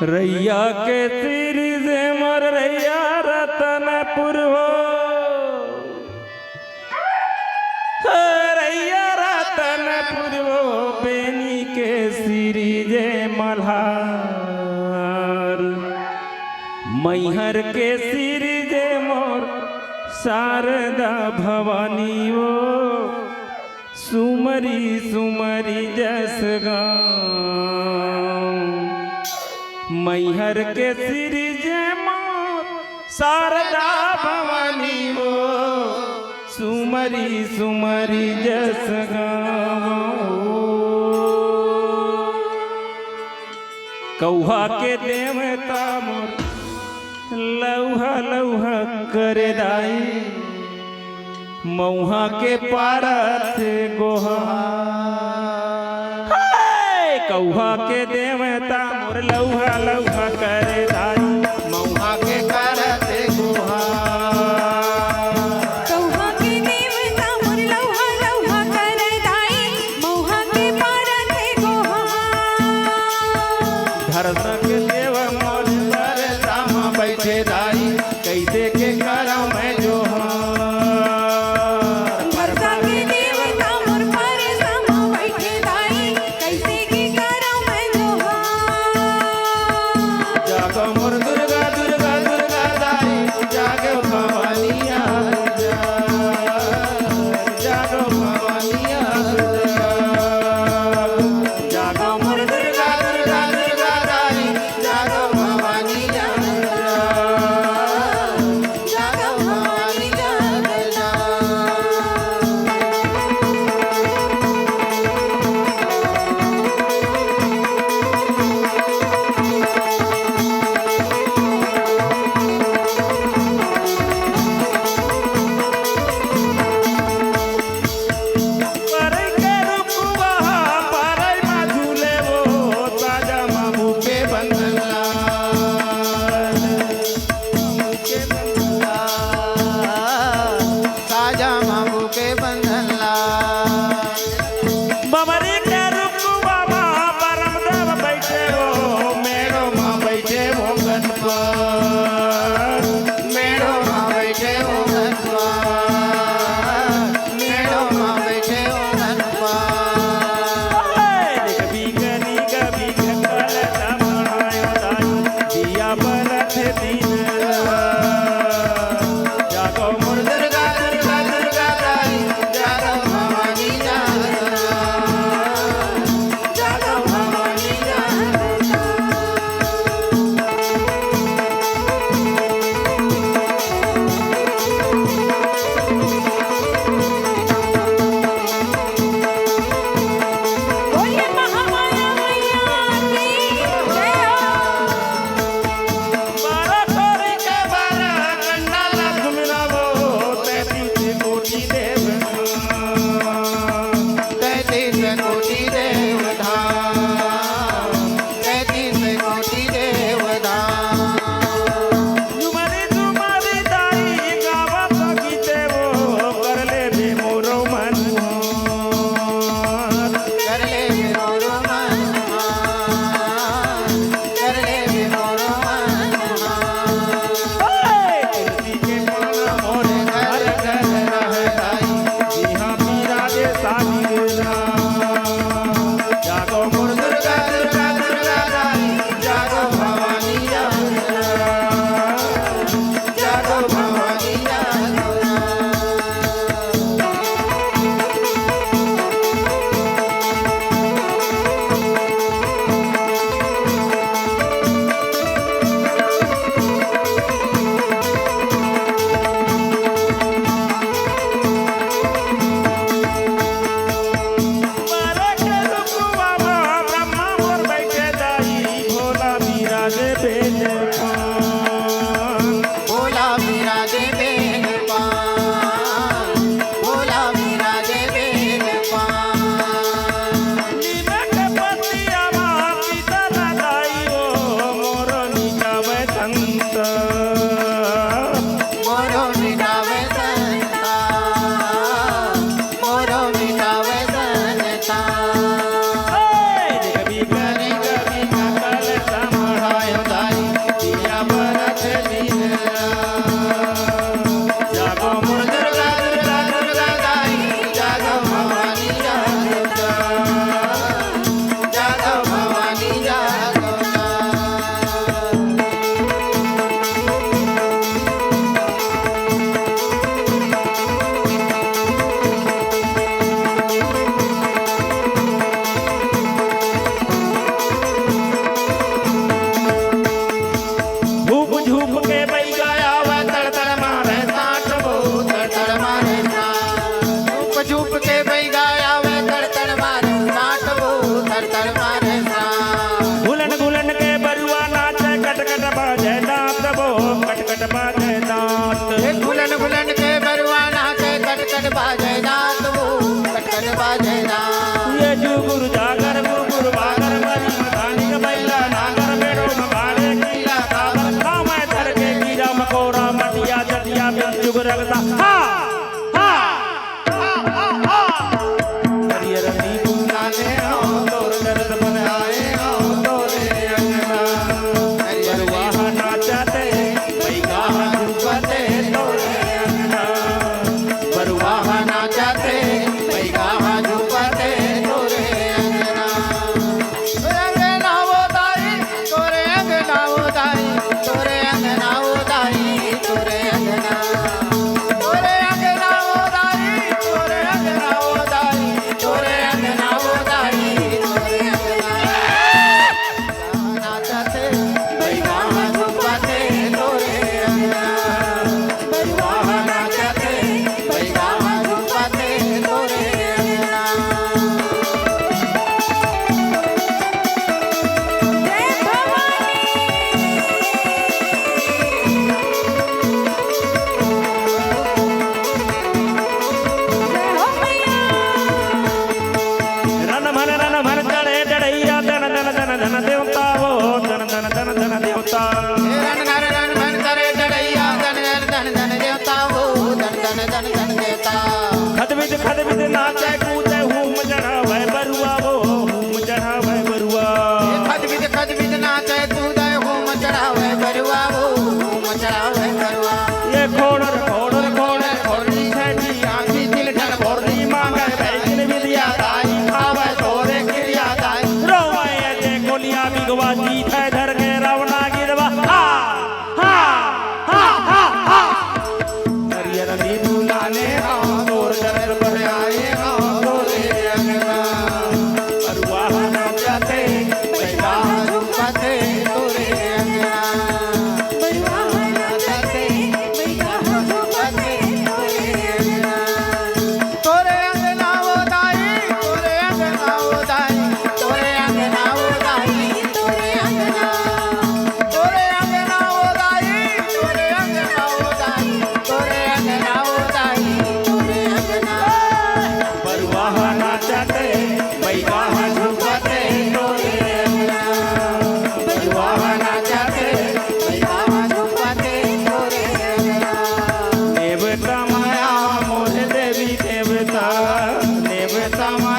रैया के सिर से मर रैया रतनपुर हो, रैया रतनपुर हो, बेनी के सिरी जय मल्हार। मैहर के सिर जय मोर शारदा भवानी हो, सुमरी सुमरी जस गाँव। मैहर के सिर जय मोर शारदा भवानी हो, सुमरी सुमरी जस गाँव। कौहा के देवता मोर लौहा लौहा करे दाई, मऊहा के पारत गोहा। कौहा के देवता मोर लौहा लौहा करे दाई, मऊहा के पारत गोहा। कौहा के देवता मोर लौहा लौहा करे दाई, मऊहा के पारत गोहा। धरसा के देव मोर पर राम बैठे दाई, कैसे के करा मैं जोहार। बजेदा ये जुगुर जागर गुगुर बागर मरी मधानी का बैला नागर बेड़ो मगाड़े कीड़ा कागर खामे धर के कीड़ा मकोड़ा मटिया चटिया बिन जुग रगता हा हा हरियर नीबू लाले हो तोर दर्द बनाए हो तोरे अंगना बरुआह नाचते बैगा झुकते तोरे अंगना बरुआह नाचते बैगा झुकते तोरे अंगना अंगना वो दाई तोरे अंगना वो दाई तोरे अंगना वो दाई तोरे अंगना तोरे अंगना वो दाई तोरे अंगना वो दाई तोरे अंगना वो दाई तोरे अंगना नाचते बैगा झुकते तोरे अंगना बरुआह नाचते बैगा झुकते तोरे अंगना जय भवानी जय हो मैया रन मन चढ़े चढ़ैया धन धन धन धन देवता वो धन धन धन धन देवता रन रन रन मन करे चढ़ैया धन धन धन धन देवता हो धन धन धन धन देवता खदविद नाचे कूदे हूम चढ़ावे बरुआ वो हूम चढ़ावे बरुआ खदविद नाचे कूदे होम चढ़ावे बरुआ हो होम चढ़ावे बरुआ ये खोड़र खोड़र खोड़र खोड़ी छेड़ी आंखी दिल ढल भोरनी मांगे बैगन विद्या दाई खावे तोरे क्रिया दाई रोवे ये गोलियां बिगवा जीत है धर के रावणा गिरवा हा हा हा हा हा हरियर नीबू लाले हो तोर दर्द पर आए हो तोरे अंगना बरुआ नाचते बैगा झुकते तोरे अंगना बरुआह नाचते बैगा झुकते तोरे अंगना तोरे अंगना वो दाई तोरे अंगना वो दाई तोरे अंगना वो दाई तोरे अंगना तोरे अंगना वो दाई तोरे अंगना वो दाई तोरे अंगना वो दाई तोरे अंगना बरुआ नाचते बैगा झुकते तोरे अंगना बरुआ नाचते बैगा झुकते तोरे अंगना देवता माया मोर देवी देवता देवता माया